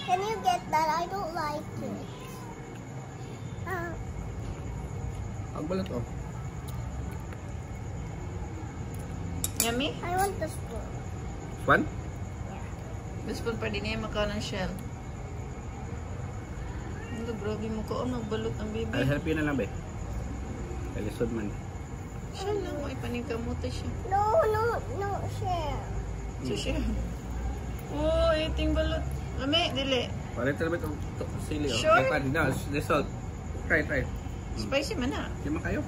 Can you get that? I don't like it. Ang balot oh. Yummy? I want the spoon. Swan? This one pa din niya makaw ng shell. Ano, grabe mo ko. Nagbalot ang baby. I'll help you na lang, be. Kalisod man. Shell lang mo. Ipaningkamuta siya. No, share. So siya. Oh, eating balot. Lami, dili. Palit na ba itong sili oh. Sure? No, the salt. Try. Spicy man na. Di man kayo.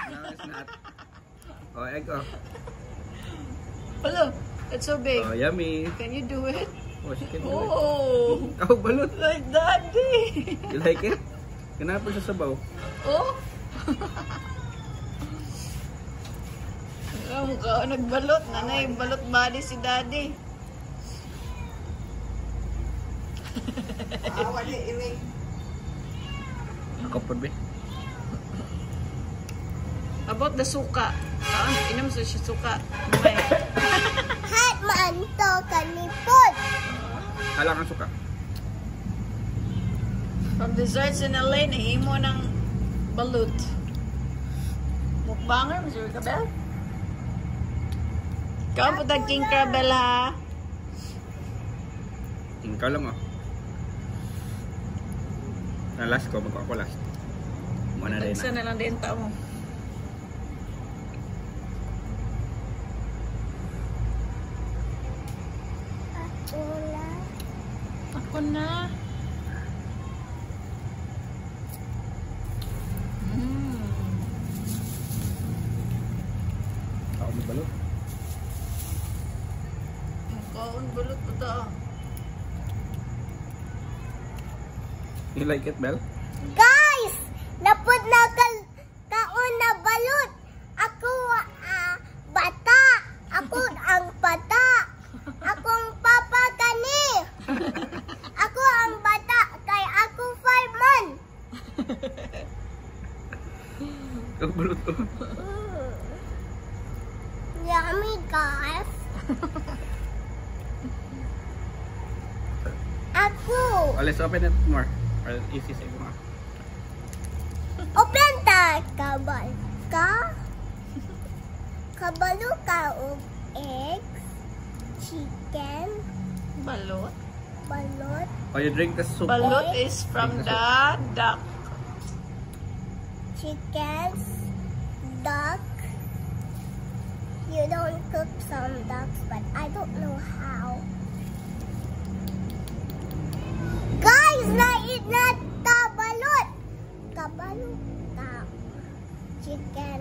No, it's not. Oh, egg oh. Hello, it's so big. Oh, yummy. Can you do it? Oh, she can do it. Oh, Oh, balot. like daddy. You like it? Ganapon sa sabaw. Oh. Ang mukha nagbalot. Nanay, balot body si daddy. Ako po, be. About the suka. Inom sa siya suka. May. Hot man to kanipod. Hala kang suka. From desserts in LA, nahimo ng balut. Mukbanger, Mr. Cabell? Ikaw po tag King Cabell, ha? Ikaw lang oh. Na last ko, magkako last. Muna rin Tagsa na. na lang din tao mo. Ako na. Ako may balot. Kaon balot po ta. You like it, Bel? Guys, napod na kaon na balot. Ako bata. Ako ang bata. Akong papa kani. Ako ang bata kay ako 5 months. Ang balot ko. Yummy, guys. Ako. Oh, let's open it more. Or easy sa mo. Open ta kabal ka. Kabalo ka og eggs, chicken, Balot? balot, Oh, you drink the soup. Balot is from the duck. chickens, duck. You don't cook some ducks, but I don't know how. Guys, na-eat na ta balot. Kabalo ka. Chicken.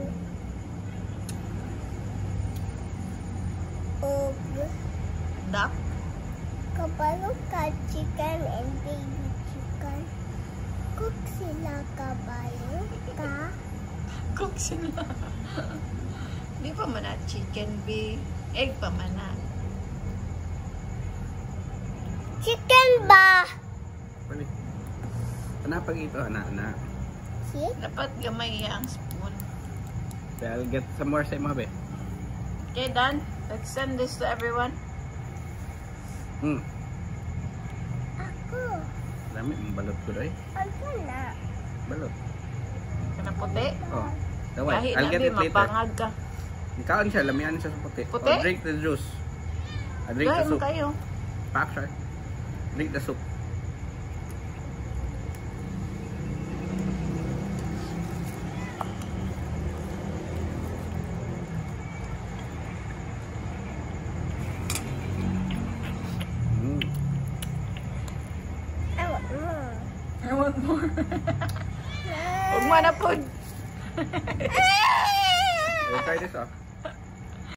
Og Duck? kabalo ka chicken and baby chicken. Cook sila kabalo ka. Cook sila. Di pa man na chicken be. Egg pa man na. Chicken ba? Pwede. Ano pag ito? Ana. See? Dapat gamay ang spoon. So, I'll get some more sa mga be. Okay, done. Let's send this to everyone. Ako. Dami, balot ko doy. Ano na? Balot. Kana puti. Oh. Dawai. Kahit I'll na get di it later. mapangag ka. Ikaon siya, lamian siya sa puti. Puti? Oh, drink the juice. Drink the Gawin mo soup. kayo. Pack siya. Drink the soup. I want more. I want more. Huwag mo na po. Try this off.